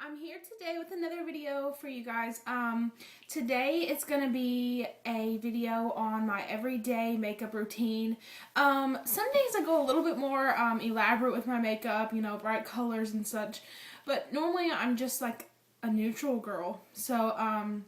I'm here today with another video for you guys. Today it's going to be a video on my everyday makeup routine. Some days I go a little bit more elaborate with my makeup, you know, bright colors and such. But normally I'm just like a neutral girl. So I'm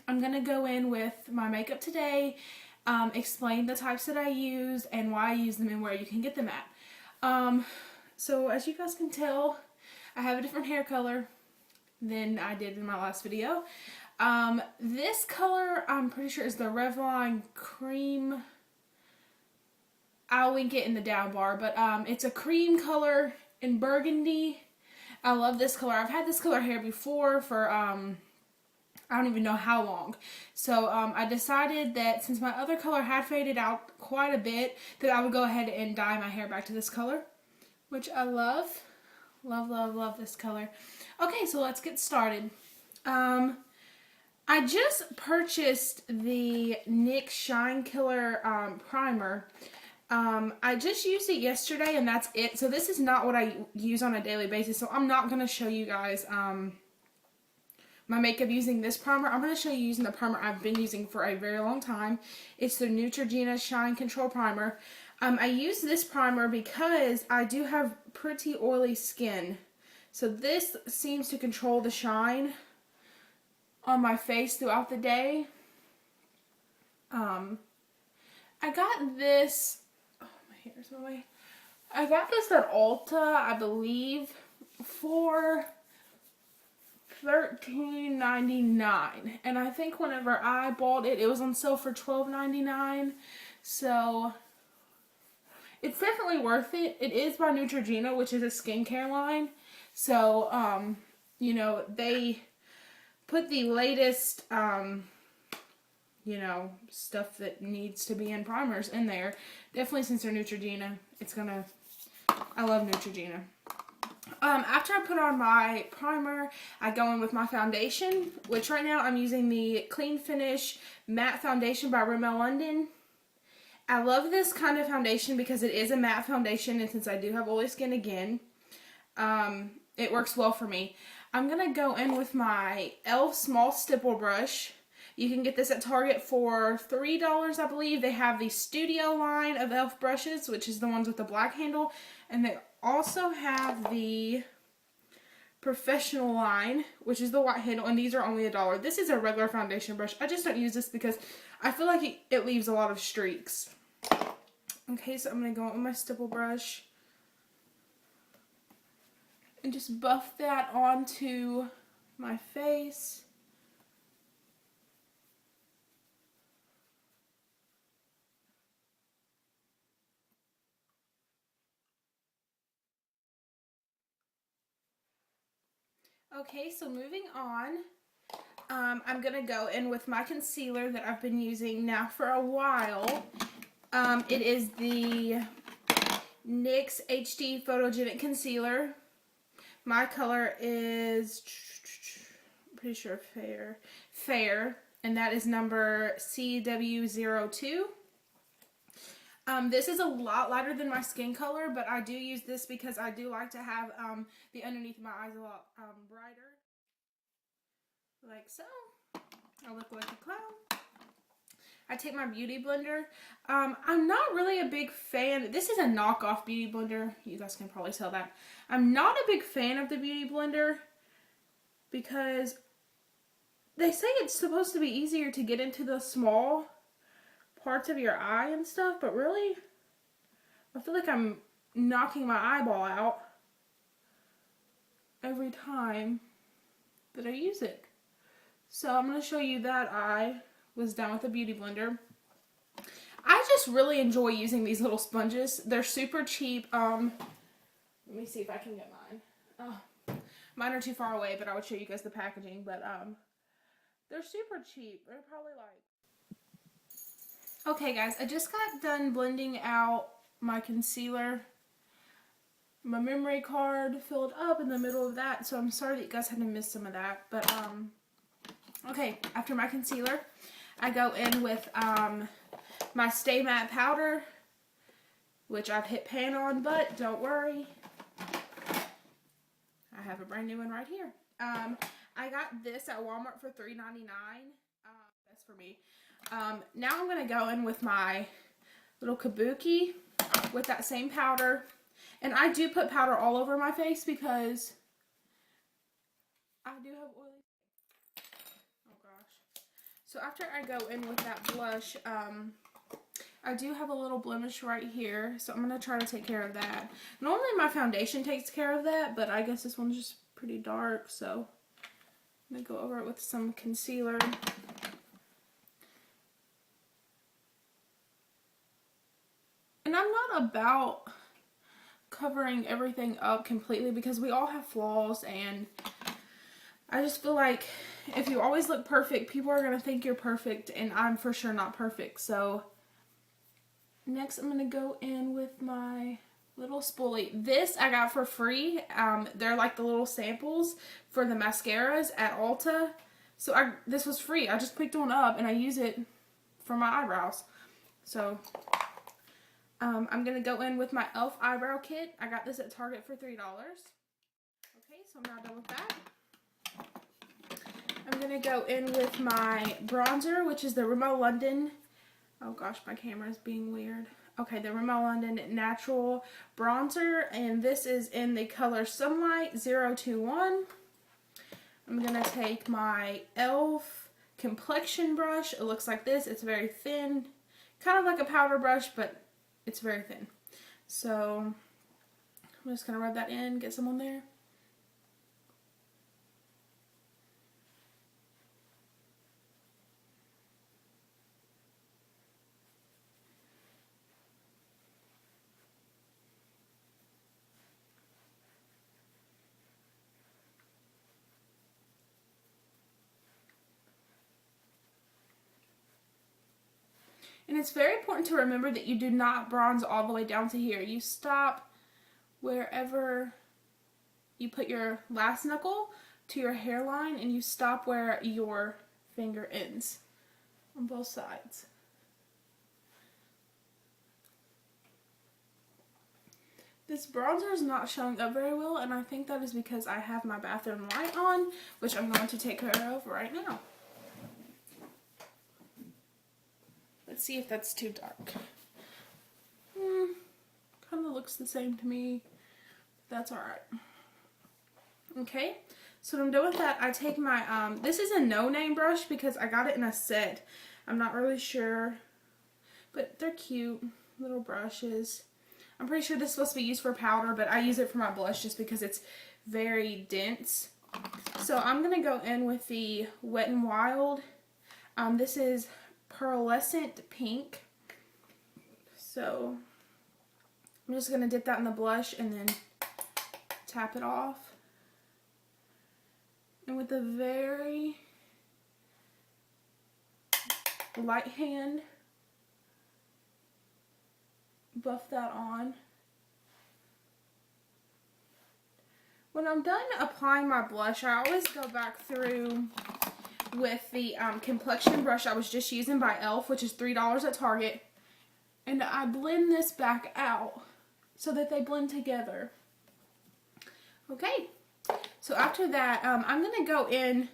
going to go in with my makeup today, explain the types that I use and why I use them and where you can get them at. So as you guys can tell, I have a different hair color than I did in my last video. This color, I'm pretty sure, is the Revlon cream. I'll link it in the down bar, but it's a cream color in burgundy. I love this color. I've had this color hair before for, I don't even know how long. So I decided that since my other color had faded out quite a bit, that I would go ahead and dye my hair back to this color, which I love. Love, love, love this color. Okay, so let's get started. I just purchased the NYX Shine Killer primer. I just used it yesterday and that's it. So this is not what I use on a daily basis. So I'm not going to show you guys my makeup using this primer. I'm going to show you using the primer I've been using for a very long time. It's the Neutrogena Shine Control Primer. I use this primer because I do have pretty oily skin. So this seems to control the shine on my face throughout the day. I got this, oh my hair's in my way. I got this at Ulta, I believe, for $13.99. And I think whenever I bought it, it was on sale for $12.99. So it's definitely worth it. It is by Neutrogena, which is a skincare line. So, you know, they put the latest, you know, stuff that needs to be in primers in there. Definitely since they're Neutrogena, it's gonna, I love Neutrogena. After I put on my primer, I go in with my foundation, which right now I'm using the Clean Finish Matte Foundation by Rimmel London. I love this kind of foundation because it is a matte foundation, and since I do have oily skin again, it works well for me. I'm going to go in with my e.l.f. small stipple brush. You can get this at Target for $3, I believe. They have the Studio line of e.l.f. brushes, which is the ones with the black handle, and they also have the Professional line, which is the white handle, and these are only $1. This is a regular foundation brush. I just don't use this because I feel like it leaves a lot of streaks. Okay, so I'm going to go in with my stipple brush and just buff that onto my face. Okay, so moving on, I'm going to go in with my concealer that I've been using now for a while. It is the NYX HD Photogenic Concealer. My color is, I'm pretty sure fair, and that is number CW02. This is a lot lighter than my skin color, but I do use this because I do like to have the underneath of my eyes a lot brighter. Like so. I look like a clown. I take my beauty blender. I'm not really a big fan. This is a knockoff beauty blender. You guys can probably tell that. I'm not a big fan of the beauty blender because they say it's supposed to be easier to get into the small parts of your eye and stuff, but really, I feel like I'm knocking my eyeball out every time that I use it. So I'm going to show you that I was done with the beauty blender. I just really enjoy using these little sponges. They're super cheap. Let me see if I can get mine. Oh, mine are too far away, but I would show you guys the packaging. But they're super cheap. They're probably like... Okay guys, I just got done blending out my concealer. My memory card filled up in the middle of that, so I'm sorry that you guys had to miss some of that. But okay, after my concealer, I go in with my Stay Matte powder, which I've hit pan on, but don't worry, I have a brand new one right here. I got this at Walmart for $3.99. That's for me. Now I'm going to go in with my little kabuki with that same powder. And I do put powder all over my face because I do have oily. Oh gosh. So after I go in with that blush, I do have a little blemish right here, so I'm going to try to take care of that. Normally my foundation takes care of that, but I guess this one's just pretty dark, so I'm going to go over it with some concealer. And I'm not about covering everything up completely because we all have flaws, and I just feel like if you always look perfect, people are going to think you're perfect, and I'm for sure not perfect. So next I'm going to go in with my little spoolie. This I got for free. They're like the little samples for the mascaras at Ulta. So this was free. I just picked one up and I use it for my eyebrows. So I'm going to go in with my e.l.f. Eyebrow Kit. I got this at Target for $3. Okay, so I'm now done with that. I'm going to go in with my bronzer, which is the Rimmel London. Oh gosh, my camera is being weird. Okay, the Rimmel London Natural Bronzer, and this is in the color Sunlight 021. I'm going to take my e.l.f. Complexion brush. It looks like this. It's very thin. Kind of like a powder brush, but it's very thin. So I'm just going to rub that in, get some on there. And it's very important to remember that you do not bronze all the way down to here. You stop wherever you put your last knuckle to your hairline, and you stop where your finger ends on both sides. This bronzer is not showing up very well, and I think that is because I have my bathroom light on, which I'm going to take care of right now. Let's see if that's too dark. Kind of looks the same to me. That's alright. Okay, so when I'm done with that, I take my, this is a no-name brush because I got it in a set. I'm not really sure, but they're cute little brushes. I'm pretty sure this is supposed to be used for powder, but I use it for my blush just because it's very dense. So I'm going to go in with the Wet n Wild. This is Pearlescent Pink. So I'm just going to dip that in the blush and then tap it off. And with a very light hand, buff that on. When I'm done applying my blush, I always go back through with the Complexion brush I was just using by e.l.f., which is $3 at Target, and I blend this back out so that they blend together. Okay, so after that, I'm going to go in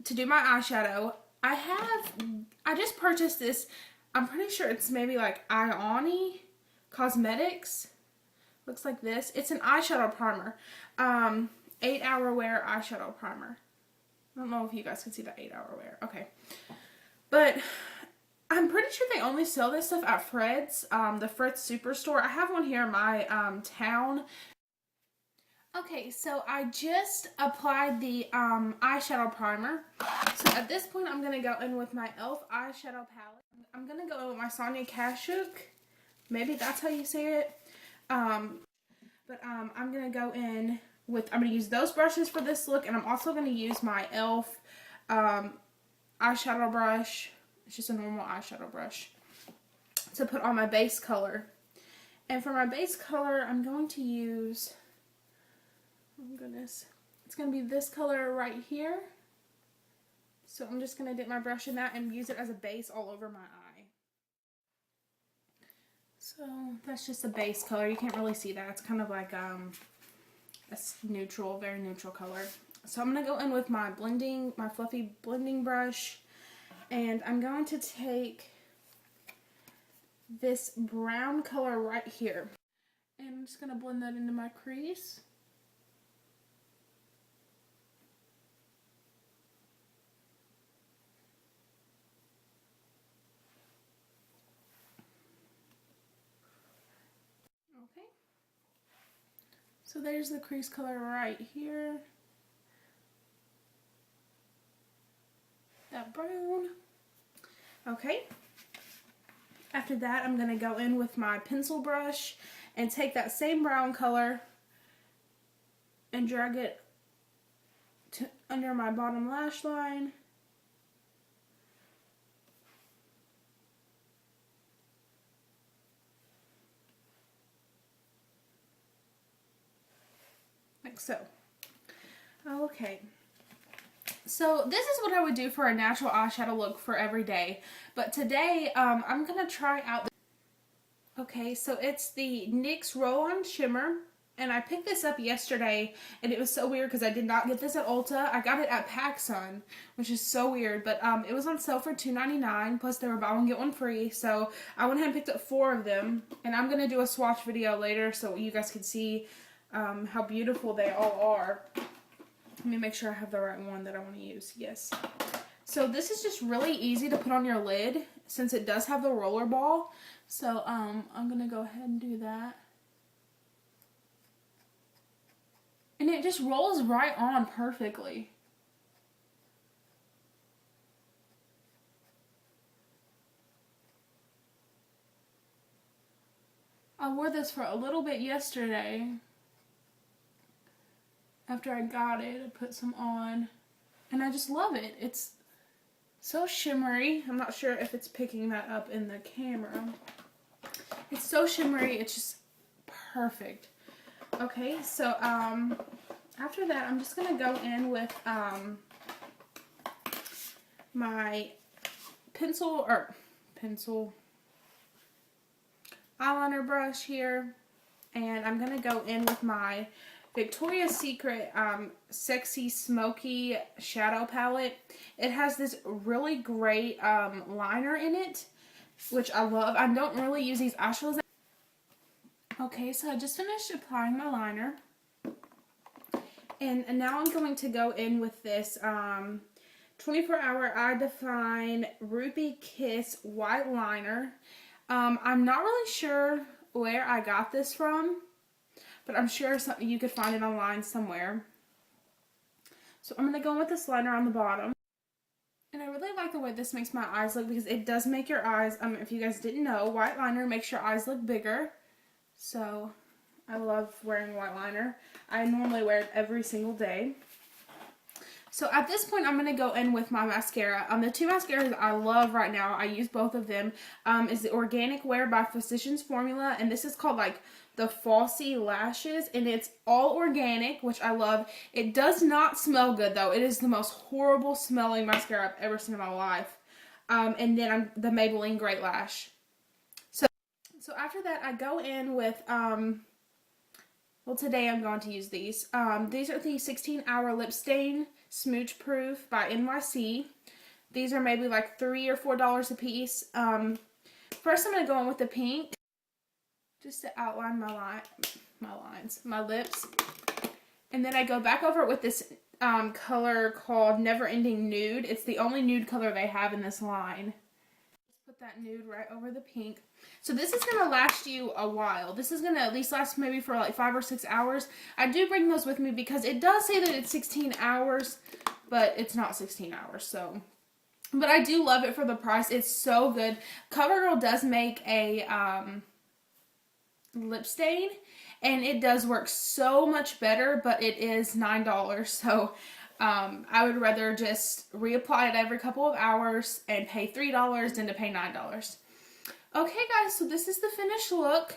to do my eyeshadow. I just purchased this. I'm pretty sure it's maybe like Ioni Cosmetics. Looks like this. It's an eyeshadow primer. 8-hour wear eyeshadow primer. I don't know if you guys can see the 8-hour wear. Okay. But I'm pretty sure they only sell this stuff at Fred's, the Fred's Superstore. I have one here in my town. Okay, so I just applied the eyeshadow primer. So at this point, I'm going to go in with my e.l.f. eyeshadow palette. I'm going to go in with my Sonia Kashuk. Maybe that's how you say it. I'm going to go in with, I'm going to use those brushes for this look, and I'm also going to use my e.l.f. Eyeshadow brush. It's just a normal eyeshadow brush to put on my base color. And for my base color, I'm going to use, oh goodness, it's going to be this color right here. So I'm just going to dip my brush in that and use it as a base all over my eye. So that's just a base color. You can't really see that. It's kind of like It's neutral, very neutral color. So I'm going to go in with my fluffy blending brush. And I'm going to take this brown color right here. And I'm just going to blend that into my crease. Okay. So there's the crease color right here. That brown. Okay. After that, I'm going to go in with my pencil brush and take that same brown color and drag it to under my bottom lash line. Like so. Okay. So this is what I would do for a natural eyeshadow look for every day. But today, I'm going to try out. Okay, so it's the NYX Roll-On Shimmer. And I picked this up yesterday. And it was so weird because I did not get this at Ulta. I got it at PacSun, which is so weird. But it was on sale for $2.99. Plus they were buy one, get one free. So I went ahead and picked up 4 of them. And I'm going to do a swatch video later so you guys can see how beautiful they all are. Let me make sure I have the right one that I want to use. Yes. So this is just really easy to put on your lid since it does have the roller ball. So I'm going to go ahead and do that. And it just rolls right on perfectly. I wore this for a little bit yesterday. After I got it, I put some on, and I just love it. It's so shimmery. I'm not sure if it's picking that up in the camera. It's so shimmery, it's just perfect. Okay, so after that, I'm just going to go in with my pencil eyeliner brush here, and I'm going to go in with my Victoria's Secret Sexy Smoky Shadow Palette. It has this really great liner in it, which I love. I don't really use these eyeshadows. Okay, so I just finished applying my liner. And now I'm going to go in with this 24-Hour Eye Define Ruby Kiss White Liner. I'm not really sure where I got this from, but I'm sure you could find it online somewhere. So I'm going to go with this liner on the bottom. And I really like the way this makes my eyes look because it does make your eyes, if you guys didn't know, white liner makes your eyes look bigger. So I love wearing white liner. I normally wear it every single day. So at this point, I'm going to go in with my mascara. The 2 mascaras I love right now, I use both of them, is the Organic Wear by Physicians Formula. And this is called like the Falsy Lashes. And it's all organic, which I love. It does not smell good though. It is the most horrible smelling mascara I've ever seen in my life. And then the Maybelline Great Lash. So after that, I go in with, well, today I'm going to use these. These are the 16-Hour Lipstain Smooch Proof by NYC. These are maybe like $3 or $4 a piece. First, I'm going to go in with the pink, just to outline my lips. And then I go back over it with this color called Never Ending Nude. It's the only nude color they have in this line. Put that nude right over the pink. So this is going to last you a while. This is going to at least last maybe for like 5 or 6 hours. I do bring those with me because it does say that it's 16 hours, but it's not 16 hours. So, but I do love it for the price. It's so good. CoverGirl does make a lip stain, and it does work so much better, but it is $9. So I would rather just reapply it every couple of hours and pay $3 than to pay $9. Okay guys, so this is the finished look.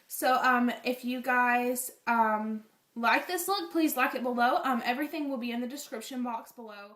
So if you guys like this look, please like it below. Everything will be in the description box below.